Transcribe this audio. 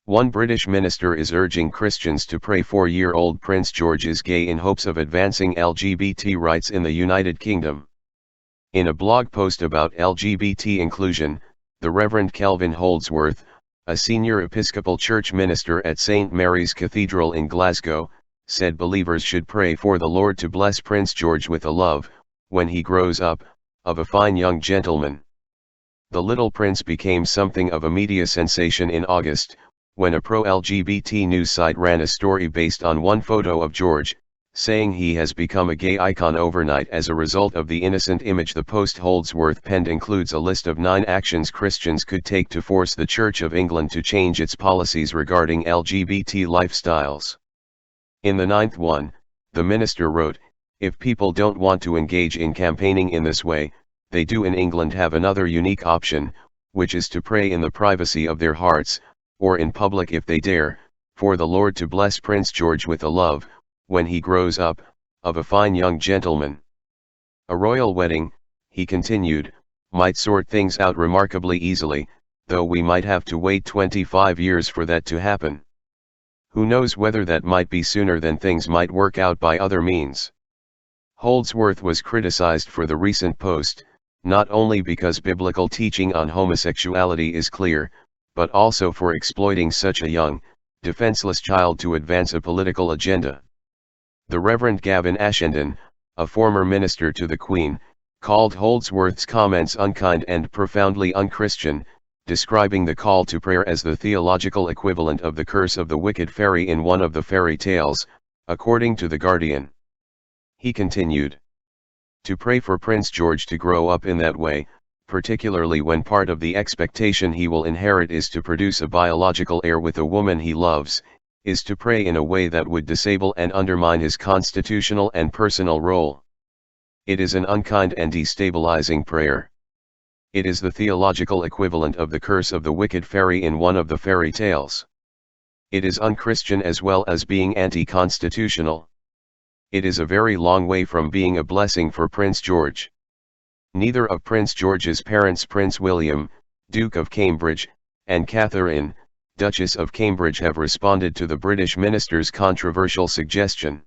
One British minister is urging Christians to pray 4-year-old Prince George is gay in hopes of advancing LGBT rights in the United Kingdom. In a blog post about LGBT inclusion, the Reverend Kelvin Holdsworth, a senior Episcopal Church minister at St. Mary's Cathedral in Glasgow, said believers should pray for the Lord to bless Prince George with a love, when he grows up, of a fine young gentleman. The little prince became something of a media sensation in August, when a pro-LGBT news site ran a story based on one photo of George, saying he has become a gay icon overnight as a result of the innocent image. The post Holdsworth penned includes a list of 9 actions Christians could take to force the Church of England to change its policies regarding LGBT lifestyles. In the 9th one, the minister wrote, "If people don't want to engage in campaigning in this way, they do in England have another unique option, which is to pray in the privacy of their hearts, or in public if they dare, for the Lord to bless Prince George with a love, when he grows up, of a fine young gentleman." A royal wedding, he continued, might sort things out remarkably easily, though we might have to wait 25 years for that to happen. Who knows whether that might be sooner than things might work out by other means. Holdsworth was criticized for the recent post, not only because biblical teaching on homosexuality is clear, but also for exploiting such a young, defenseless child to advance a political agenda. The Reverend Gavin Ashenden, a former minister to the Queen, called Holdsworth's comments unkind and profoundly unchristian, describing the call to prayer as the theological equivalent of the curse of the wicked fairy in one of the fairy tales, according to The Guardian. He continued, "To pray for Prince George to grow up in that way, particularly when part of the expectation he will inherit is to produce a biological heir with a woman he loves, is to pray in a way that would disable and undermine his constitutional and personal role. It is an unkind and destabilizing prayer. It is the theological equivalent of the curse of the wicked fairy in one of the fairy tales. It is unchristian as well as being anti-constitutional. It is a very long way from being a blessing for Prince George." Neither of Prince George's parents, Prince William, Duke of Cambridge, and Catherine, Duchess of Cambridge, have responded to the British minister's controversial suggestion.